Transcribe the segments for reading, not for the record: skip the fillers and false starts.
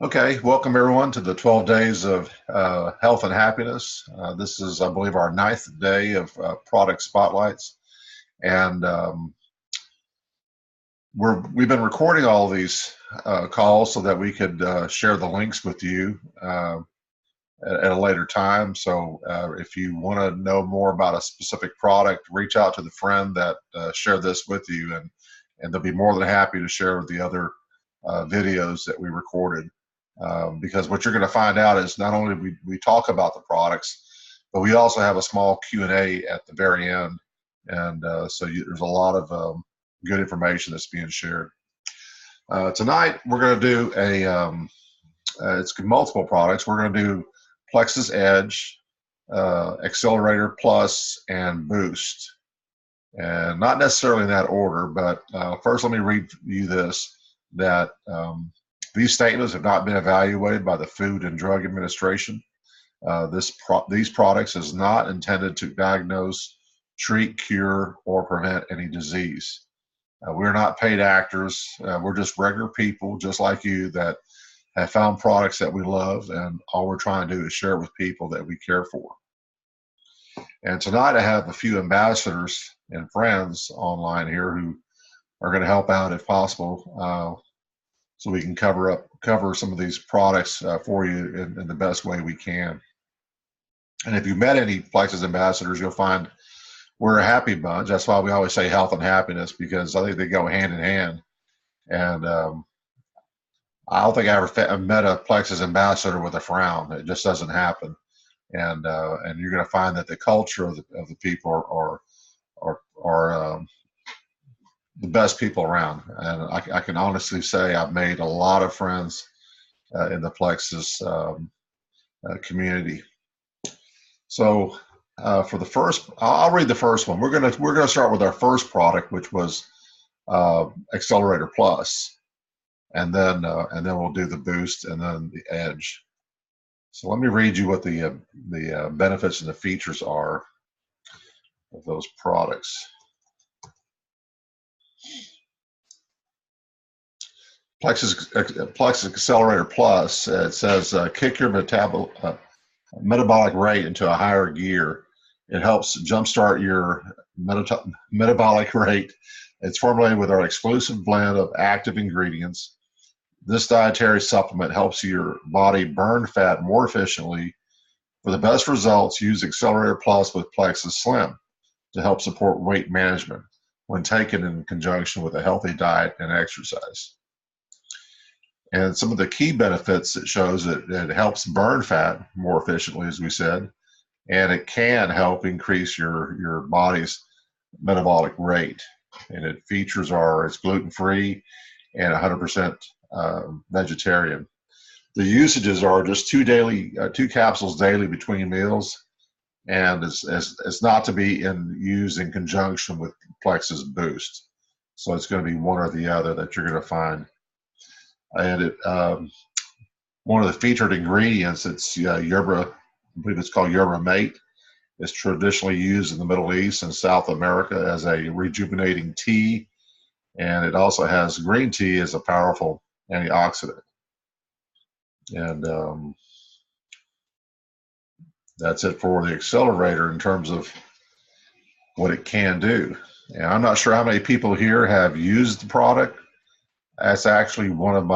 Okay, welcome everyone to the 12 days of health and happiness. This is, I believe, our ninth day of product spotlights, and we've been recording all of these calls so that we could share the links with you at a later time. So if you want to know more about a specific product, reach out to the friend that shared this with you, and they'll be more than happy to share the other videos that we recorded. Because what you're going to find out is not only we talk about the products, but we also have a small Q&A at the very end, and there's a lot of good information that's being shared. Tonight we're going to do it's multiple products. We're going to do Plexus Edge, Accelerator Plus, and Boost, and not necessarily in that order, but first let me read you this, that these statements have not been evaluated by the Food and Drug Administration. These products is not intended to diagnose, treat, cure, or prevent any disease. We're not paid actors. We're just regular people, just like you, that have found products that we love, and all we're trying to do is share it with people that we care for. And tonight I have a few ambassadors and friends online here who are going to help out if possible, so we can cover some of these products for you in the best way we can. And if you've met any Plexus ambassadors, you'll find we're a happy bunch. That's why we always say health and happiness, because I think they go hand in hand. And I don't think I ever met a Plexus ambassador with a frown. It just doesn't happen. And you're going to find that the culture of the people are the best people around. And I can honestly say I've made a lot of friends in the Plexus community. So for the first, I'll read the first one. We're gonna start with our first product, which was Accelerator Plus, and then we'll do the Boost and then the Edge. So let me read you what the benefits and the features are of those products. Plexus Accelerator Plus, it says kick your metabolic rate into a higher gear. It helps jumpstart your metabolic rate. It's formulated with our exclusive blend of active ingredients. This dietary supplement helps your body burn fat more efficiently. For the best results, use Accelerator Plus with Plexus Slim to help support weight management when taken in conjunction with a healthy diet and exercise. And some of the key benefits, it shows that it helps burn fat more efficiently, as we said, and it can help increase your body's metabolic rate. And it features it's gluten-free and 100% vegetarian. The usages are just two capsules daily between meals, and it's not to be used in conjunction with Plexus Boost. So it's going to be one or the other that you're going to find. And one of the featured ingredients, it's yerba, I believe it's called yerba mate. It's traditionally used in the Middle East and South America as a rejuvenating tea, and it also has green tea as a powerful antioxidant. And that's it for the Accelerator in terms of what it can do. And I'm not sure how many people here have used the product. That's actually one of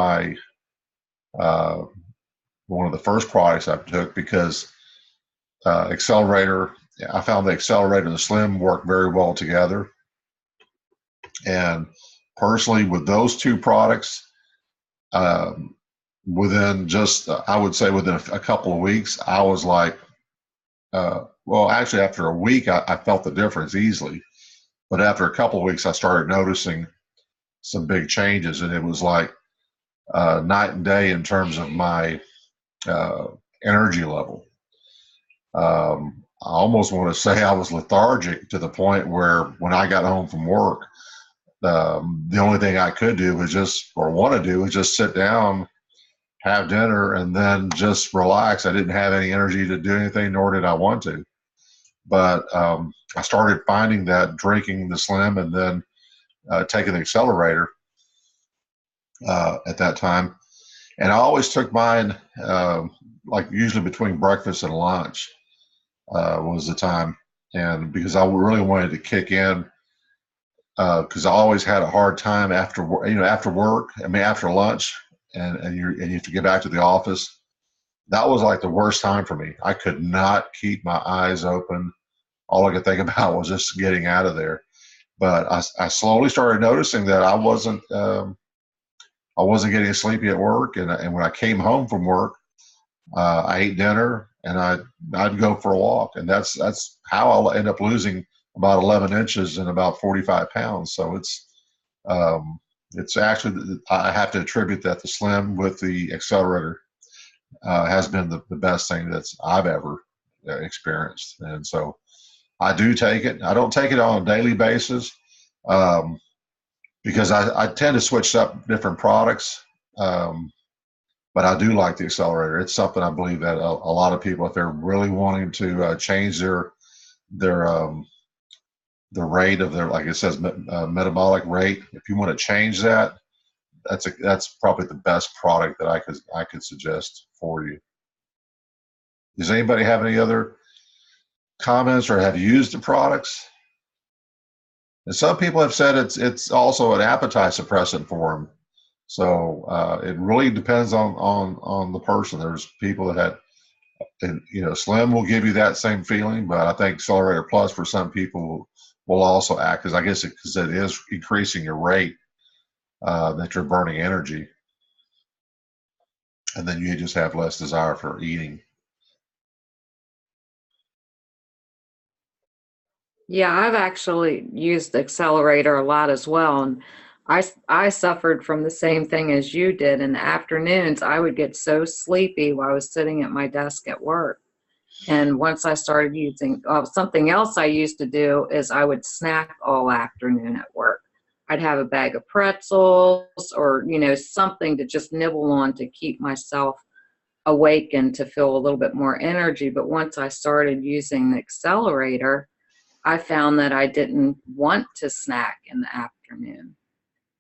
the first products I took, because Accelerator, I found the Accelerator and the Slim work very well together. And personally, with those two products, within I would say within a couple of weeks, I was like, well, actually after a week, I felt the difference easily. But after a couple of weeks, I started noticing some big changes, and it was like night and day in terms of my energy level. I almost want to say I was lethargic, to the point where when I got home from work, the only thing I could do was want to do was just sit down, have dinner, and then just relax. I didn't have any energy to do anything, nor did I want to. But I started finding that drinking the Slim and then taking the Accelerator at that time, And I always took mine, like usually between breakfast and lunch was the time. And because I really wanted to kick in, because I always had a hard time after after work. I mean, after lunch, and you have to get back to the office. That was like the worst time for me. I could not keep my eyes open. All I could think about was just getting out of there. But I slowly started noticing that I wasn't getting sleepy at work, and when I came home from work, I ate dinner and I'd go for a walk, and that's how I'll end up losing about 11 inches and about 45 pounds. So it's actually, I have to attribute that to Slim with the Accelerator. Has been the best thing I've ever experienced, and so I do take it. I don't take it on a daily basis. Um, because I tend to switch up different products. Um, but I do like the Accelerator. It's something I believe that a lot of people, if they're really wanting to change their the rate of their, like it says, metabolic rate, if you want to change that, that's probably the best product that I could suggest for you. Does anybody have any other comments or have used the products? And some people have said it's also an appetite suppressant for them. So it really depends on the person. There's people that had, and Slim will give you that same feeling, but I think Accelerator Plus for some people will also act, because I guess because it is increasing your rate that you're burning energy, and then you just have less desire for eating. Yeah, I've actually used Accelerator a lot as well. And I suffered from the same thing as you did. In the afternoons, I would get so sleepy while I was sitting at my desk at work. And once I started using something else I used to do is I would snack all afternoon at work. I'd have a bag of pretzels or, something to just nibble on to keep myself awake and to feel a little bit more energy. But once I started using the Accelerator, I found that I didn't want to snack in the afternoon.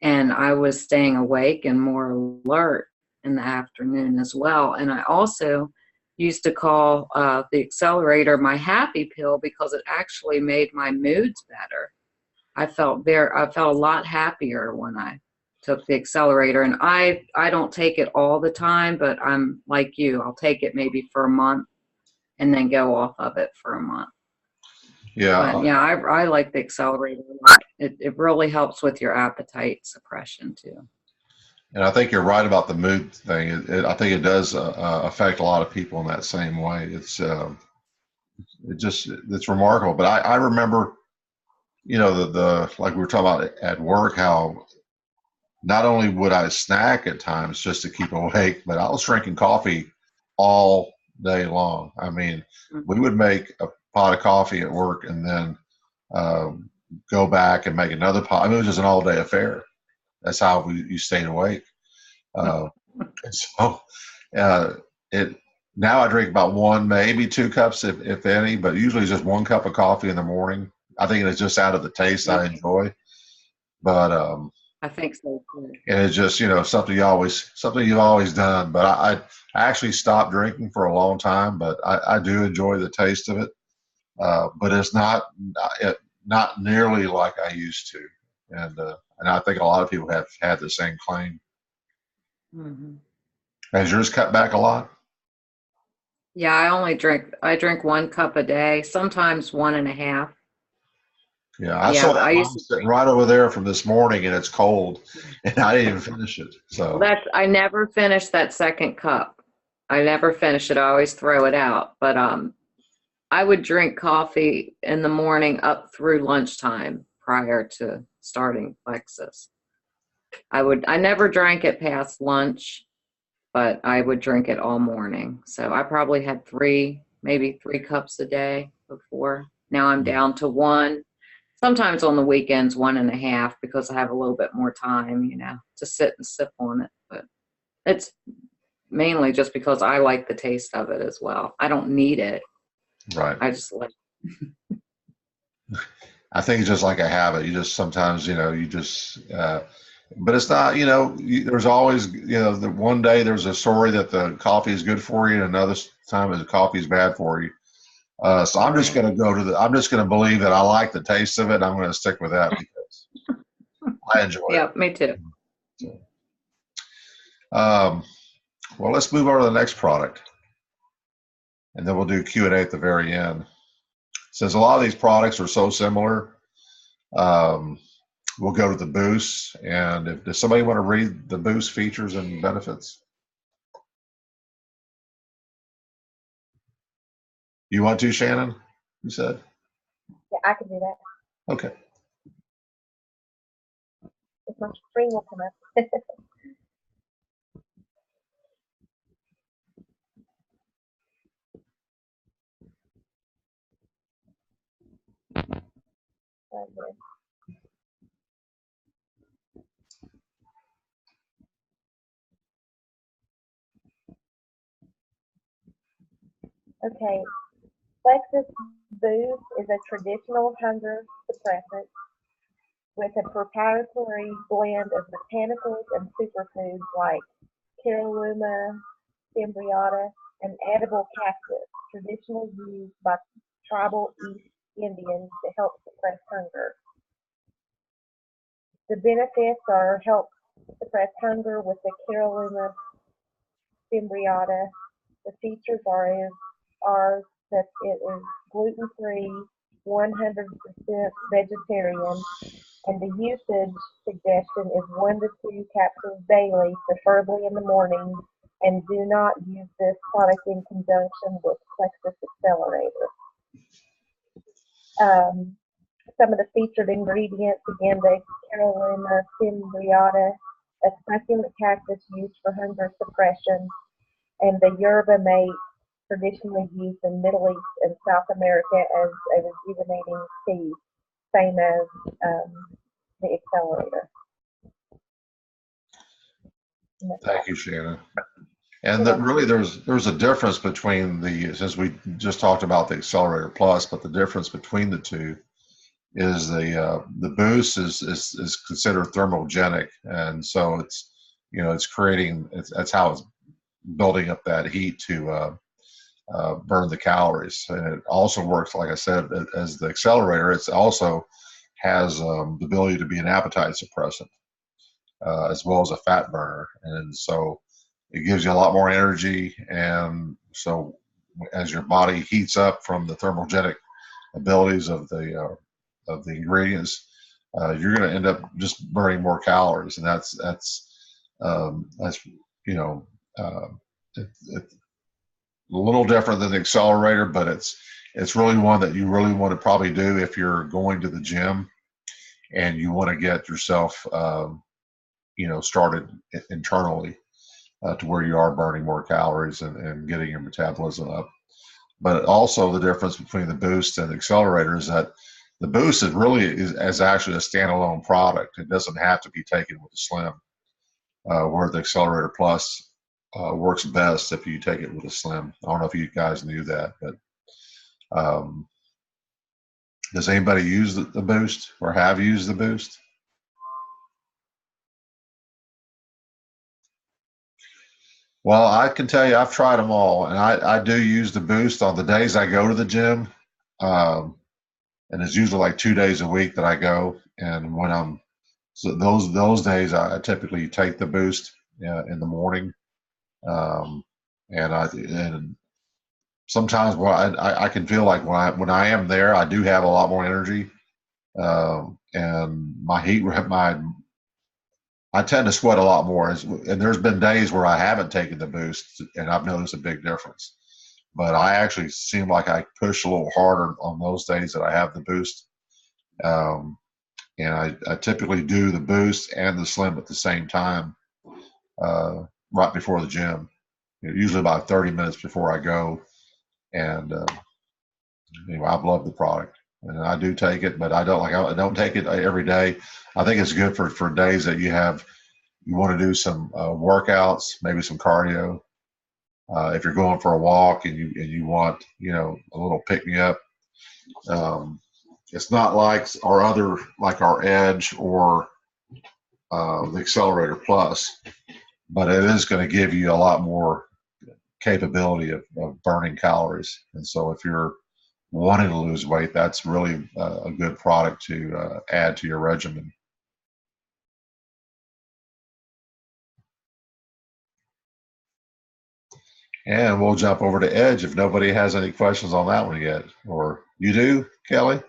And I was staying awake and more alert in the afternoon as well. And I also used to call the Accelerator my happy pill because it actually made my moods better. I felt a lot happier when I took the Accelerator. And I don't take it all the time, but I'm like you. I'll take it maybe for a month and then go off of it for a month. But Yeah, yeah, I like the Accelerator a lot. It really helps with your appetite suppression too. and I think you're right about the mood thing. I think it does affect a lot of people in that same way. It's remarkable. But I remember, the like we were talking about at work, how not only would I snack at times just to keep awake, but I was drinking coffee all day long. I mean, we would make a pot of coffee at work and then um, go back and make another pot. I mean, it was just an all day affair. That's how you stayed awake. Uh, and so uh, it now I drink about one, maybe two cups, if any, but usually just one cup of coffee in the morning. I think it's just out of the taste I Okay, enjoy. But I think so too. and it's just something you've always done. But I actually stopped drinking for a long time, but I do enjoy the taste of it. But it's not nearly like I used to, and I think a lot of people have had the same claim. Hmm. Has yours cut back a lot? Yeah, I drink 1 cup a day, sometimes one and a half. Yeah, I Yeah, still I have used mine to sitting drink. right over there from this morning, and it's cold, and I didn't even finish it. Well, So I never finish that second cup. I never finish it. I always throw it out. But I would drink coffee in the morning up through lunchtime prior to starting Lexus. I never drank it past lunch, but I would drink it all morning. So I probably had maybe 3 cups a day before. Now I'm down to one. Sometimes on the weekends, one and a half because I have a little bit more time, to sit and sip on it. But it's mainly just because I like the taste of it as well. I don't need it. right. I just like. I think it's just like a habit. You just sometimes, you just But it's not, there's always, the one day there's a story that the coffee is good for you, and another time the coffee is bad for you. So I'm just Right. going to I'm just going to believe that I like the taste of it. I'm going to stick with that because I enjoy it. Yep, me too. So, um, well, let's move on to the next product, and then we'll do Q&A at the very end. Since a lot of these products are so similar, um, we'll go to the Boost. And does somebody want to read the Boost features and benefits? You want to, Shannon? You said? Yeah, I can do that. Okay. If my screen will come up. Right here. Okay, Plexus Boost is a traditional hunger suppressant with a proprietary blend of botanicals and superfoods like Caralluma, Fimbriata, and edible cactus, traditionally used by tribal East Indians to help suppress hunger. The benefits are help suppress hunger with the Caralluma Fimbriata. The features are that it is gluten-free, 100% vegetarian, and the usage suggestion is 1 to 2 capsules daily, preferably in the morning, and do not use this product in conjunction with Plexus Accelerator. Some of the featured ingredients, again, the Carolina Fimbriata, a succulent cactus used for hunger suppression, and the yerba mate, traditionally used in Middle East and South America as a rejuvenating tea, same as the Accelerator. Thank you, Shannon. And that really there's a difference between since we just talked about the Accelerator Plus, but the difference between the two is the Boost is considered thermogenic, and so it's creating that's how it's building up that heat to burn the calories. And it also works, like I said, as the Accelerator. It also has the ability to be an appetite suppressant as well as a fat burner, and so it gives you a lot more energy. And so as your body heats up from the thermogenic abilities of the ingredients, you're going to end up just burning more calories, and that's you know uh, it's a little different than the Accelerator, but it's really one that you really want to probably do if you're going to the gym and you want to get yourself started internally to where you are burning more calories and getting your metabolism up. But also the difference between the Boost and the Accelerator is that the Boost is actually a standalone product. It doesn't have to be taken with a Slim, where the Accelerator Plus works best if you take it with a Slim. I don't know if you guys knew that, but does anybody use the Boost or have used the Boost? Well, I can tell you I've tried them all, and I do use the Boost on the days I go to the gym. Um, and it's usually like 2 days a week that I go. And when I'm so those days, I typically take the Boost in the morning. Um, and sometimes I can feel like when I am there, I do have a lot more energy. And my heat my I tend to sweat a lot more. And there's been days where I haven't taken the Boost, and I've noticed a big difference. But I actually seem like I push a little harder on those days that I have the Boost. Um, and I typically do the Boost and the Slim at the same time, right before the gym, usually about 30 minutes before I go. And anyway, I've loved the product, and I do take it, but I don't take it every day. I think it's good for days that you want to do some workouts, maybe some cardio. If you're going for a walk and you want a little pick me up. Um, it's not like our Edge or the Accelerator Plus, but it is going to give you a lot more capability of burning calories. And so if you're wanting to lose weight, that's really a good product to add to your regimen. And we'll jump over to Edge if nobody has any questions on that one yet. Or you do, Kelly?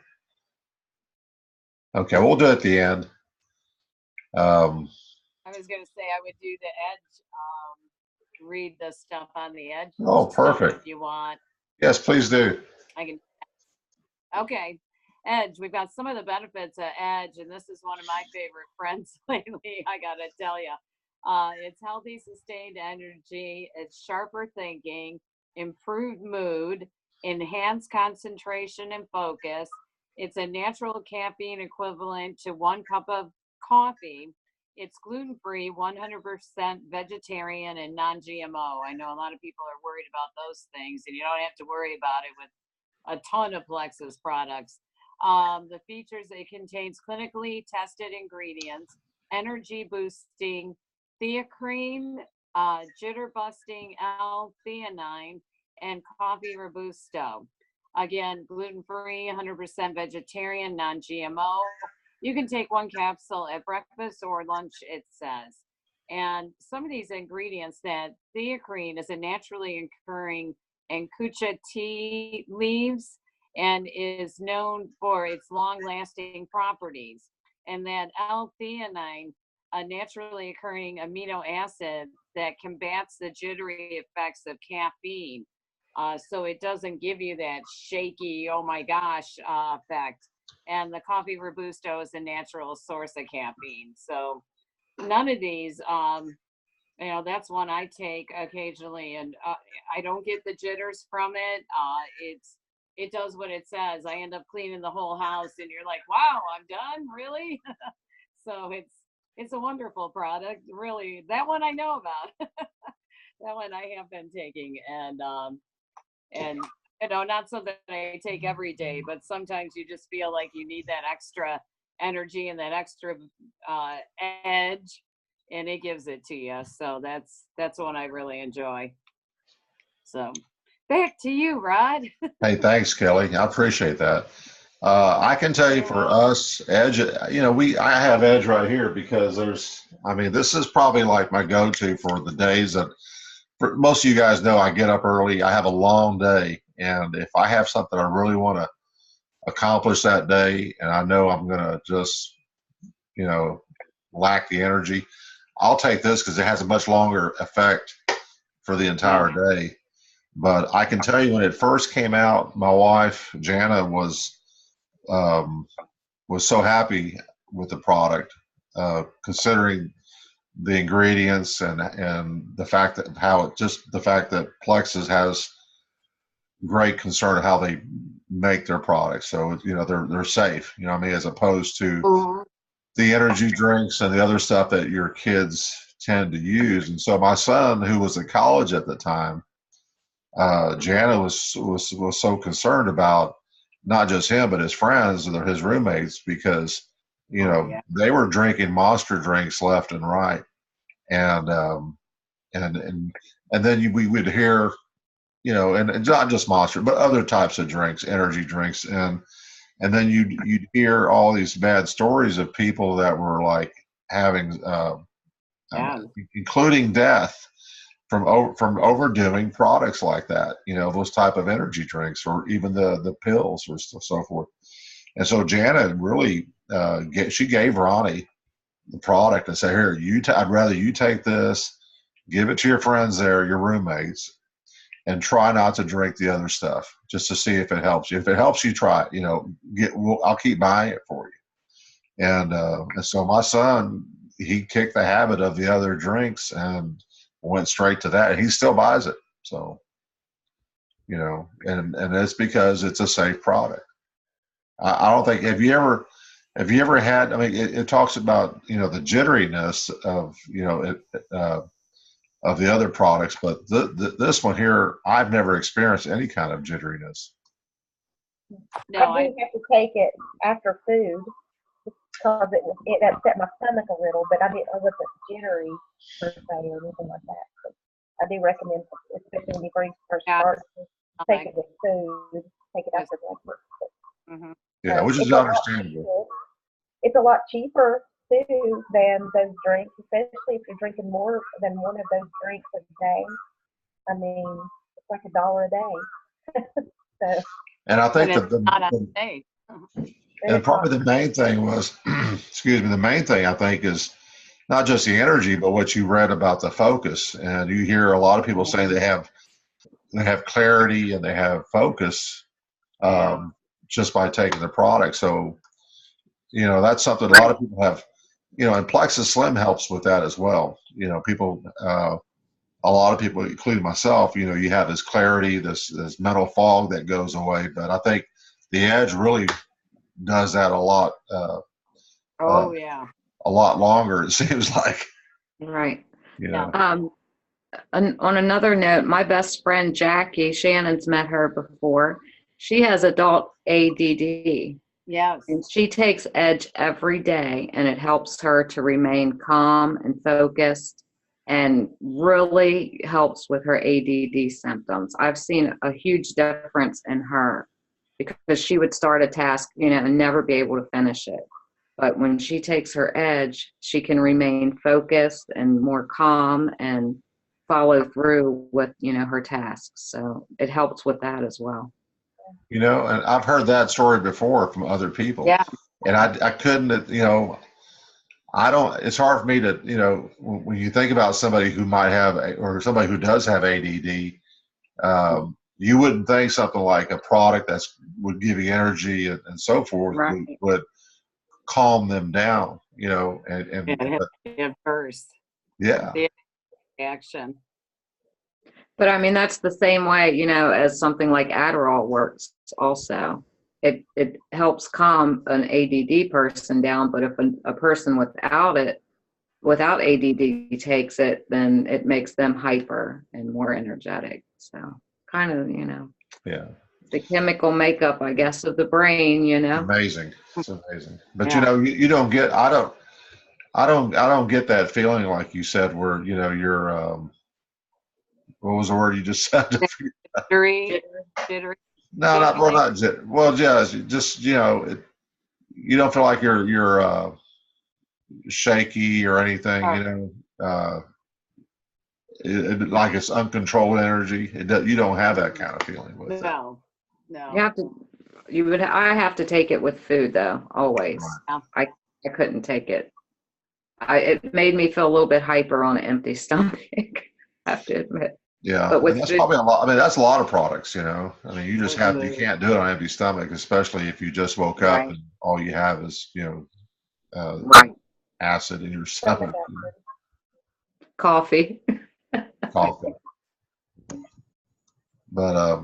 Okay, we'll do it at the end. I was going to say I would do the Edge, read the stuff on the Edge. Oh, perfect. If you want. Yes, please do. I can. Okay. Edge, we've got some of the benefits of Edge, and this is one of my favorite friends lately, I got to tell you. It's healthy, sustained energy, it's sharper thinking, improved mood, enhanced concentration and focus. It's a natural caffeine equivalent to 1 cup of coffee. It's gluten-free, 100% vegetarian, and non-GMO. I know a lot of people are worried about those things, and you don't have to worry about it with a ton of Plexus products. The features, it contains clinically tested ingredients, energy boosting, theacrine, jitter busting L-theanine, and coffee robusto. Again, gluten-free, 100% vegetarian, non-GMO. You can take 1 capsule at breakfast or lunch, it says. And some of these ingredients, that theacrine is a naturally occurring Enkucha tea leaves and is known for its long-lasting properties. And that L-theanine, a naturally occurring amino acid that combats the jittery effects of caffeine. So it doesn't give you that shaky, oh my gosh, effect. And the coffee robusto is a natural source of caffeine. So none of these, that's one I take occasionally, and I don't get the jitters from it. It does what it says. I end up cleaning the whole house, and you're like, wow, I'm done, really? So it's a wonderful product, really. That one I know about. That one I have been taking, and not so that I take every day, but sometimes you just feel like you need that extra energy and that extra edge, and it gives it to you. So that's one I really enjoy. So back to you, Rod. Hey, thanks, Kelly. I appreciate that. I can tell you for us, Edge, I have Edge right here because this is probably like my go-to for the days that, for most of you guys know, I get up early. I have a long day. And if I have something I really want to accomplish that day, and I know I'm going to just, lack the energy, I'll take this because it has a much longer effect for the entire day. But I can tell you, when it first came out, my wife, Jana, was so happy with the product, considering the ingredients and the fact that Plexus has great concern of how they make their products. So, they're safe, as opposed to the energy drinks and the other stuff that your kids tend to use. And so my son, who was in college at the time, Jana was so concerned about not just him, but his friends and his roommates, because, they were drinking Monster drinks left and right. And then we would hear, and not just Monster, but other types of drinks, energy drinks. And then you'd hear all these bad stories of people that were like having, including death from overdoing products like that, those type of energy drinks, or even the pills or so forth. And so Jana really, she gave Ronnie the product and said, here, I'd rather you take this, give it to your friends there, your roommates, and try not to drink the other stuff, just to see if it helps you. If it helps you, try it. I'll keep buying it for you. And so my son, he kicked the habit of the other drinks and went straight to that. And he still buys it. So, and it's because it's a safe product. I don't think, have you ever had, it talks about, the jitteriness of, of the other products, but this one here, I've never experienced any kind of jitteriness. No, I do have to take it after food. because it upset my stomach a little, but I wasn't jittery per se or anything like that. So I do recommend, especially when you first Yeah. start, to take Like, it with food, take it after breakfast. mhm. Yeah, which is It's a lot understandable. cheaper. It's a lot cheaper too than those drinks, especially if you're drinking more than one of those drinks a day. I mean, it's like $1 a day. So, And I think And that it's not a mistake. and and it's not. probably the main thing was, excuse me, the main thing I think is not just the energy, but what you read about the focus. And you hear a lot of people say they have clarity and they have focus um, just by taking the product. So, that's something a lot of people have, and Plexus Slim helps with that as well. People, a lot of people, including myself, you have this clarity, this mental fog that goes away. But I think the Edge really does that Oh yeah. a lot longer. It seems like, Right. you know. On another note, my best friend Jackie, Shannon's met her before. She has adult ADD, Yes. and she takes Edge every day, and it helps her to remain calm and focused, and really helps with her ADD symptoms. I've seen a huge difference in her because she would start a task, and never be able to finish it. But when she takes her Edge, she can remain focused and more calm and follow through with, her tasks. So it helps with that as well. And I've heard that story before from other people. Yeah. And I couldn't, I don't, it's hard for me to, when you think about somebody who might have, or somebody who does have ADD, you wouldn't think something like a product would give you energy and so forth Right. would calm them down, and At first. yeah. The action. But I mean, that's the same way, as something like Adderall works also. It helps calm an ADD person down, but if a person without ADD takes it, then it makes them hyper and more energetic. So kind of, Yeah. the chemical makeup, I guess, of the brain, Amazing. It's amazing. But Yeah. you don't get, I don't get that feeling like you said where, you're, what was the word you just said? Jittery. No, not well, not well. Yeah, it's just you don't feel like you're shaky or anything. Like it's uncontrolled energy. You don't have that kind of feeling with it. No. I have to take it with food though, always. Right. I couldn't take it. It made me feel a little bit hyper on an empty stomach, I have to admit. Yeah, But with and that's food, probably a lot. I mean, that's a lot of products. You Mm-hmm. can't do it on an empty stomach, especially if you just woke up right, and all you have is right, acid in your Stomach stomach, acid. coffee. coffee. But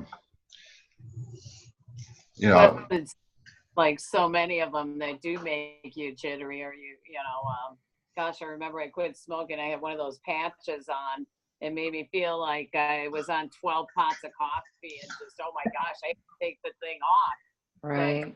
But it's like so many of them that do make you jittery, or gosh, I remember I quit smoking. I had one of those patches on. It made me feel like I was on 12 pots of coffee and just, oh my gosh, I have to take the thing off. Right. But,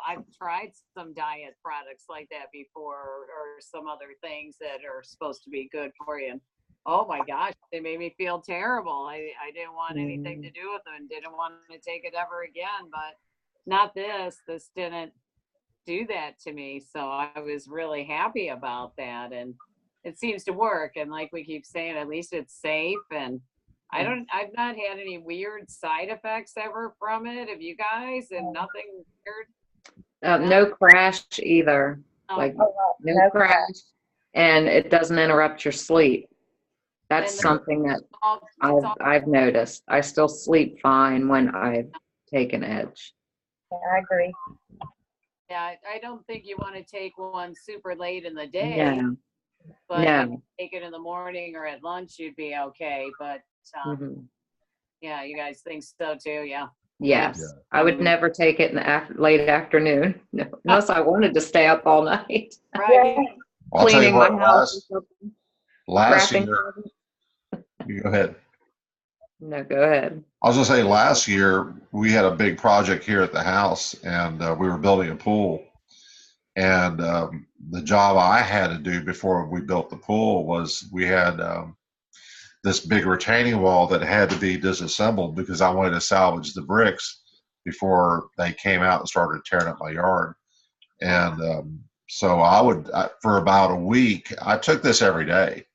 I've tried some diet products like that before, or some other things that are supposed to be good for you. And, oh my gosh, they made me feel terrible. I didn't want anything to do with them, didn't want to take it ever again. But not this. This didn't do that to me. So I was really happy about that. And it seems to work. And like we keep saying, at least it's safe. And I've not had any weird side effects ever from it. Have you guys? And nothing weird? No crash either. Oh. Like Oh, no no crash, and it doesn't interrupt your sleep. That's And something that it's all I've noticed. I still sleep fine when I've taken Edge. Yeah, I agree. Yeah, I don't think you want to take one super late in the day, No, but if you no. take it in the morning or at lunch, you'd be okay. But Mhm. yeah, you guys think so too? Yeah. Yes, Yeah. I would never take it in the late afternoon, no, unless I wanted to stay up all night Right. Yeah. I'll tell you cleaning my what. house. Last Wrapping year, presents. you go ahead. No, go ahead. I was gonna say last year we had a big project here at the house, and we were building a pool. And the job I had to do before we built the pool was we had this big retaining wall that had to be disassembled because I wanted to salvage the bricks before they came out and started tearing up my yard. And so for about a week, I took this every day.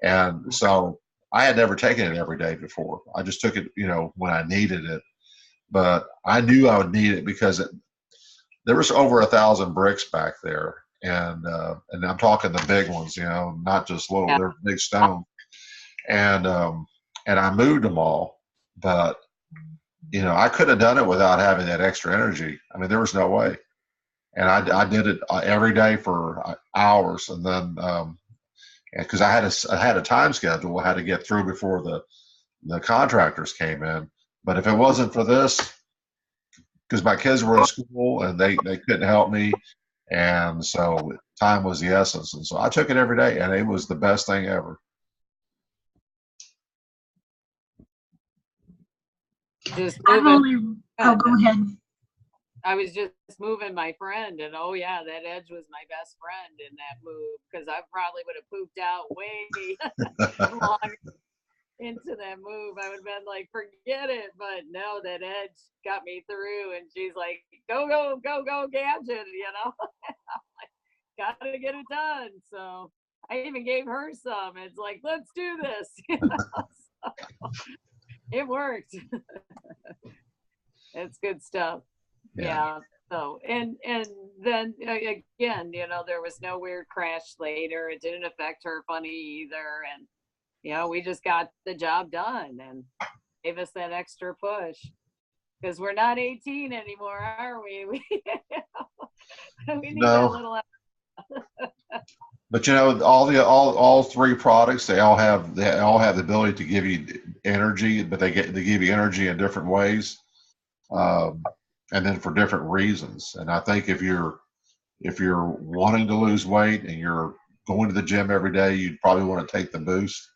And so I had never taken it every day before. I just took it, when I needed it. But I knew I would need it because there was over 1,000 bricks back there. And I'm talking the big ones, not just little, Yeah. they're big stones. And I moved them all, but I could have done it without having that extra energy. I mean, there was no way. And I did it every day for hours, and then because I had a time schedule I had to get through before the contractors came in. But if it wasn't for this, because my kids were in school and they couldn't help me, and so time was the essence. And so I took it every day, and it was the best thing ever. Just I've moving. only, go ahead. I was just moving my friend, and oh yeah, that Edge was my best friend in that move because I probably would have pooped out way long into that move. I would have been like, forget it. But no, that Edge got me through, and she's like, go, go, go, go, Gadget, gotta get it done. So I even gave her some. It's like, let's do this. So it worked. It's good stuff. Yeah. So and then again, there was no weird crash later. It didn't affect her funny either, and we just got the job done and gave us that extra push because we're not 18 anymore, are we? We need No. that little. But all three products, they all have the ability to give you energy, but they give you energy in different ways, and then for different reasons. And I think if you're wanting to lose weight and you're going to the gym every day, you'd probably want to take the boost.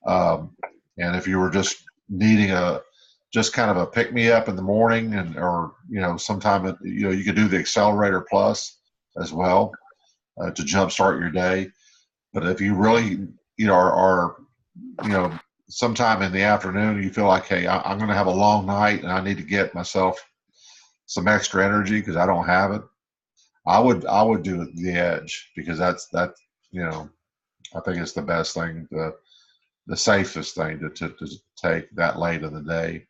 And if you were just needing just kind of a pick me up in the morning, or sometime you could do the Accelerator Plus as well. To jumpstart your day. But if you really, are sometime in the afternoon, you feel like, hey, I'm going to have a long night and I need to get myself some extra energy because I don't have it. I would do the Edge because that's I think it's the best thing, the safest thing to take that late in the day.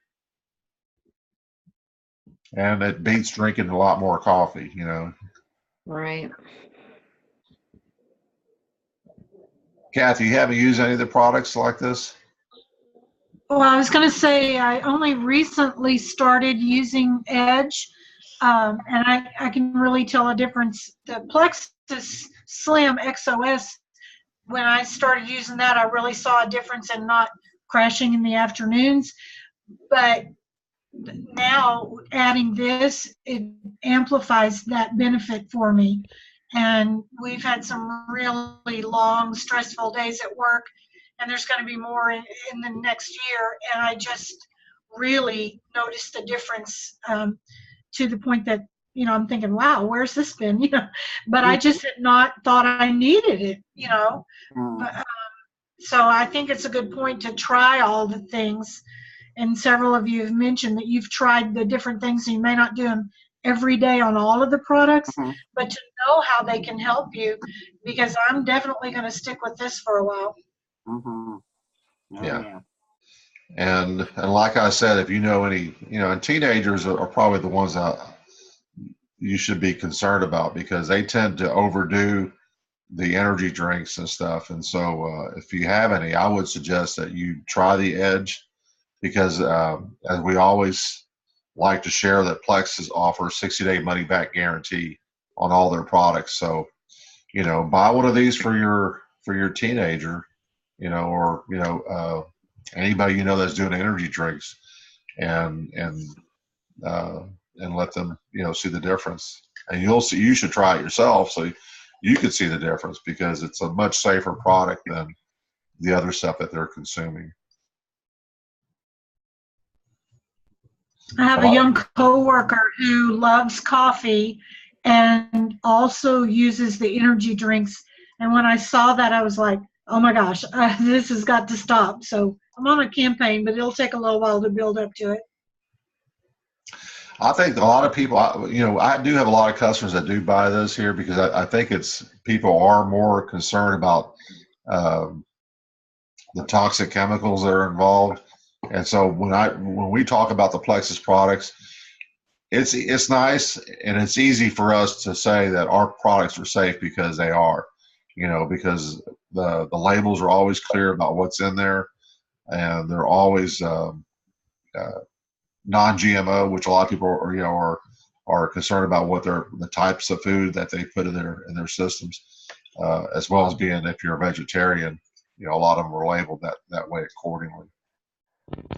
And it beats drinking a lot more coffee, Right. Kathy, you haven't used any of the products like this? Well, I was going to say I only recently started using Edge, and I can really tell a difference. The Plexus Slim XOS, when I started using that, I really saw a difference in not crashing in the afternoons. But now adding this, it amplifies that benefit for me. And we've had some really long, stressful days at work, and there's going to be more in the next year. And I just really noticed the difference, to the point that, I'm thinking, wow, where's this been? But I just had not thought I needed it, But, so I think it's a good point to try all the things. And several of you have mentioned that you've tried the different things. So you may not do them every day on all of the products, but to know how they can help you, because I'm definitely going to stick with this for a while. Oh, Yeah. And like I said, if you know any, and teenagers are probably the ones that you should be concerned about because they tend to overdo the energy drinks and stuff. And so if you have any, I would suggest that you try the Edge because as we always like to share, that Plexus offers 60-day money back guarantee on all their products. So, buy one of these for your teenager, or anybody that's doing energy drinks, and let them see the difference. And you should try it yourself so you could see the difference because it's a much safer product than the other stuff that they're consuming. I have a young coworker who loves coffee, and also uses the energy drinks. And when I saw that, I was like, oh my gosh, this has got to stop. So I'm on a campaign, but it'll take a little while to build up to it. I think a lot of people, I do have a lot of customers that do buy this here because I think people are more concerned about um, the toxic chemicals that are involved. And so when we talk about the Plexus products, it's nice and it's easy for us to say that our products are safe because they are, because the labels are always clear about what's in there, and they're always non-GMO, which a lot of people are concerned about the types of food that they put in their systems, as well as being, if you're a vegetarian, a lot of them are labeled that way accordingly.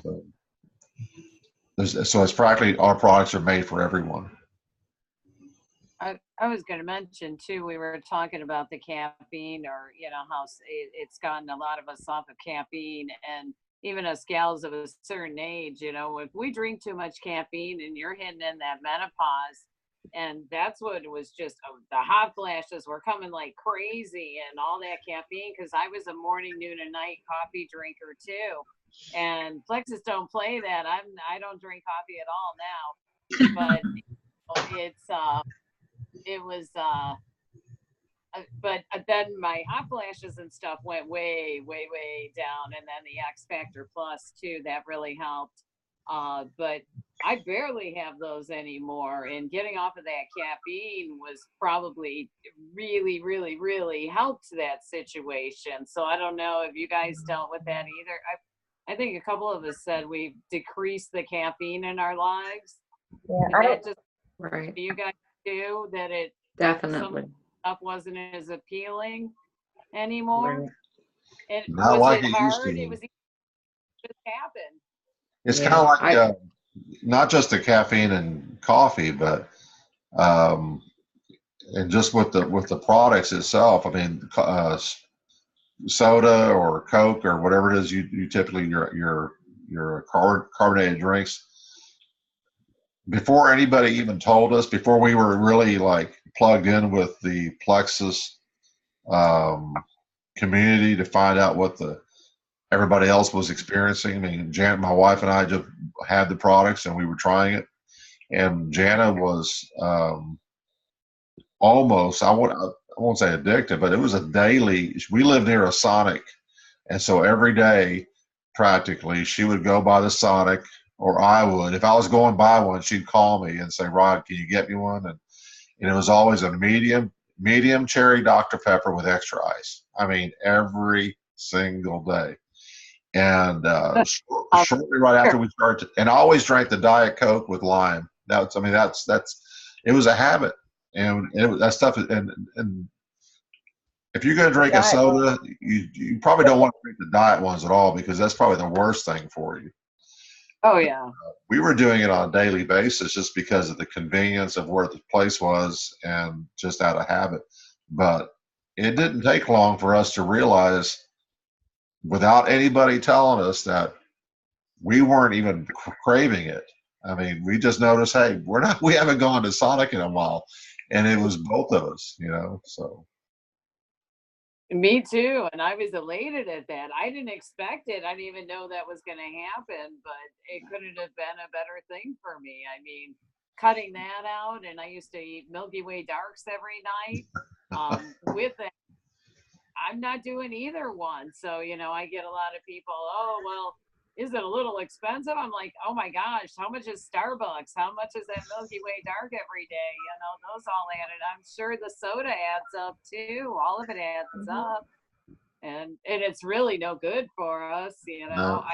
So it's practically, our products are made for everyone. I was going to mention too, we were talking about the caffeine, or how it's gotten a lot of us off of caffeine, and even us gals of a certain age, if we drink too much caffeine and you're hitting in that menopause, and that's what it was, just the hot flashes were coming like crazy and all that caffeine, because I was a morning, noon, and night coffee drinker too. And Plexus don't play that. I don't drink coffee at all now, but it was but then my hot flashes and stuff went way, way, way down, and then the X Factor Plus too, that really helped. But I barely have those anymore, and getting off of that caffeine was probably really, really, really helped that situation. So I don't know if you guys dealt with that either. I think a couple of us said we've decreased the caffeine in our lives. Yeah, Right. Do you guys do that? Definitely. Some stuff wasn't as appealing anymore. Right. And Not was like it it used to hard? be. It was just happened. It's Yeah, kind of like not just the caffeine and coffee, but and just with the products itself. I mean, soda or Coke or whatever it is you typically your carbonated drinks. Before anybody even told us, before we were really like plugged in with the Plexus community to find out what everybody else was experiencing. I mean, my wife and I just had the products and we were trying it, and Jana was almost, I won't say addicted, but it was a daily. We lived near a Sonic, and so every day, practically, she would go by the Sonic, or I would. If I was going by one, she'd call me and say, "Rod, can you get me one?" And it was always a medium cherry Dr. Pepper with extra ice. I mean, every single day. And shortly right after we started, and I always drank the Diet Coke with lime. That's it was a habit, and that stuff. And if you're going to drink a soda, you probably don't want to drink the diet ones at all, because that's probably the worst thing for you. Oh yeah. We were doing it on a daily basis just because of the convenience of where the place was and just out of habit. But it didn't take long for us to realize, without anybody telling us, that we weren't even craving it. I mean, we just noticed, hey, we haven't gone to Sonic in a while. And it was both of us, so. Me too. And I was elated at that. I didn't expect it. I didn't even know that was going to happen, but it couldn't have been a better thing for me. I mean, cutting that out, and I used to eat Milky Way Darks every night. With it, I'm not doing either one. So, I get a lot of people, oh, well, is it a little expensive? I'm like, oh my gosh, how much is Starbucks? How much is that Milky Way Dark every day? Those all added. I'm sure the soda adds up too. All of it adds up. And it's really no good for us, No.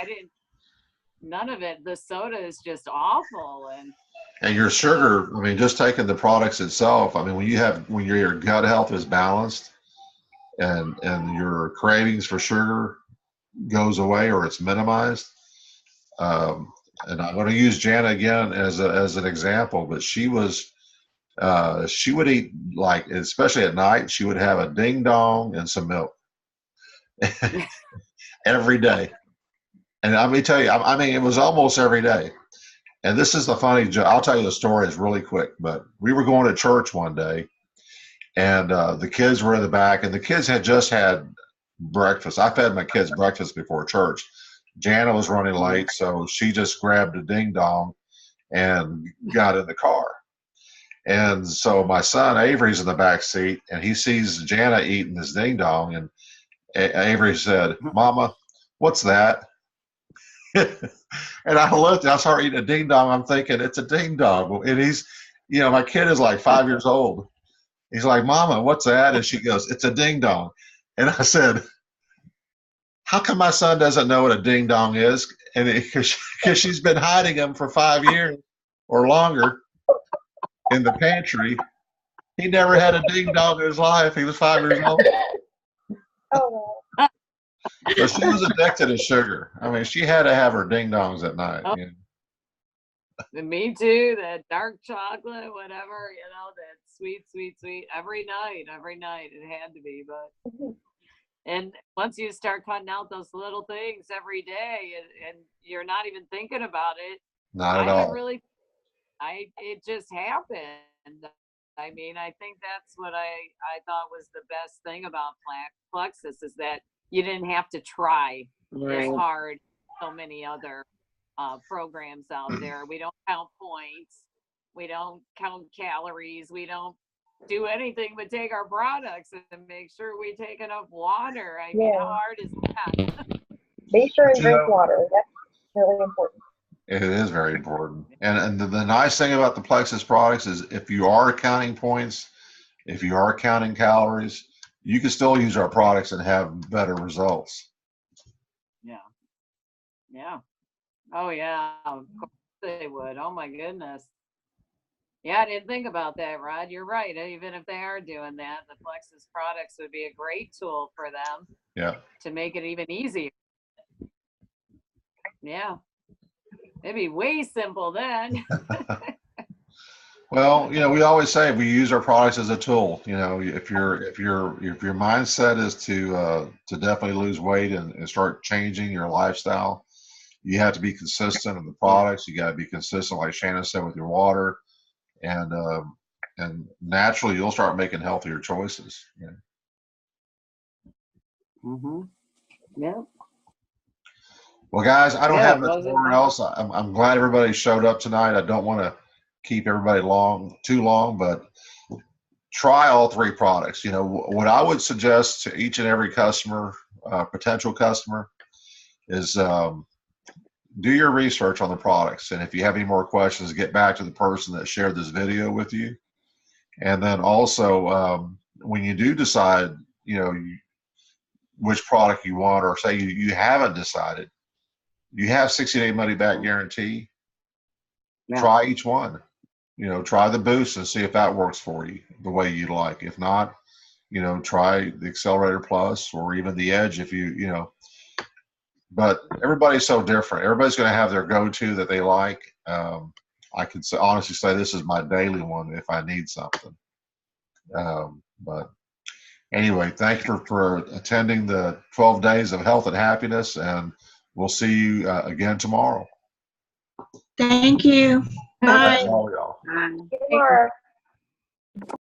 None of it. The soda is just awful. And your sugar, I mean, just taking the products itself, I mean, when your gut health is balanced and your cravings for sugar goes away or it's minimized. And I'm going to use Jana again as an example, but she would eat, like, especially at night, she would have a ding dong and some milk every day. And let me tell you, I mean, it was almost every day. And this is the funny, I'll tell you the story is really quick, but we were going to church one day, and the kids were in the back, and the kids had just had breakfast. I fed my kids breakfast before church. Jana was running late, so she just grabbed a ding dong and got in the car. And so my son Avery's in the back seat, and he sees Jana eating this ding dong, and Avery said, "Mama, what's that?" And I looked, I saw her eating a ding dong. I'm thinking, it's a ding dong. And he's, you know, my kid is like 5 years old. He's like, "Mama, what's that?" And she goes, "It's a ding dong." And I said, "How come my son doesn't know what a ding dong is?" And because she's been hiding them for 5 years or longer in the pantry. He never had a ding dong in his life. He was 5 years old. Oh, But she was addicted to sugar. I mean, she had to have her ding dongs at night. Oh. You know? Me too. That dark chocolate, whatever, you know, that sweet, sweet, sweet. Every night it had to be. But and once you start cutting out those little things every day, and you're not even thinking about it, Not at I haven't all. really. It just happened. I mean, I think that's what I thought was the best thing about Plexus is that you didn't have to try as Right. hard so many other programs out there. We don't count points. We don't count calories. We don't do anything but take our products and make sure we take enough water. I mean, Yeah. how hard is that? be sure and You drink know- water. That's really important. It is very important. And the nice thing about the Plexus products is if you are counting points, if you are counting calories, you can still use our products and have better results. Yeah. Yeah. Oh, yeah. Of course they would. Oh, my goodness. Yeah, I didn't think about that, Rod. You're right. Even if they are doing that, the Plexus products would be a great tool for them Yeah. to make it even easier. Yeah. It'd be way simple then. Well, you know, we always say we use our products as a tool. You know, if your mindset is to definitely lose weight and start changing your lifestyle, you have to be consistent in the products. You got to be consistent, like Shannon said, with your water, and naturally you'll start making healthier choices. You know? Yeah. Well, guys, I don't Yeah, have it much wasn't more bad. else. I'm glad everybody showed up tonight. I don't want to keep everybody too long, but try all three products. You know, what I would suggest to each and every customer, potential customer, is do your research on the products. And if you have any more questions, get back to the person that shared this video with you. And then also, when you do decide, you know, which product you want, or say you haven't decided, you have 60-day money back guarantee. Yeah. Try each one. You know, try the boost and see if that works for you the way you'd like. If not, you know, try the Accelerator Plus or even the Edge if you know. But everybody's so different. Everybody's going to have their go-to that they like. I can honestly say this is my daily one if I need something. But anyway, thank you for attending the 12 Days of Health and Happiness, and we'll see you again tomorrow. Thank you. Bye. All y'all. Tomorrow.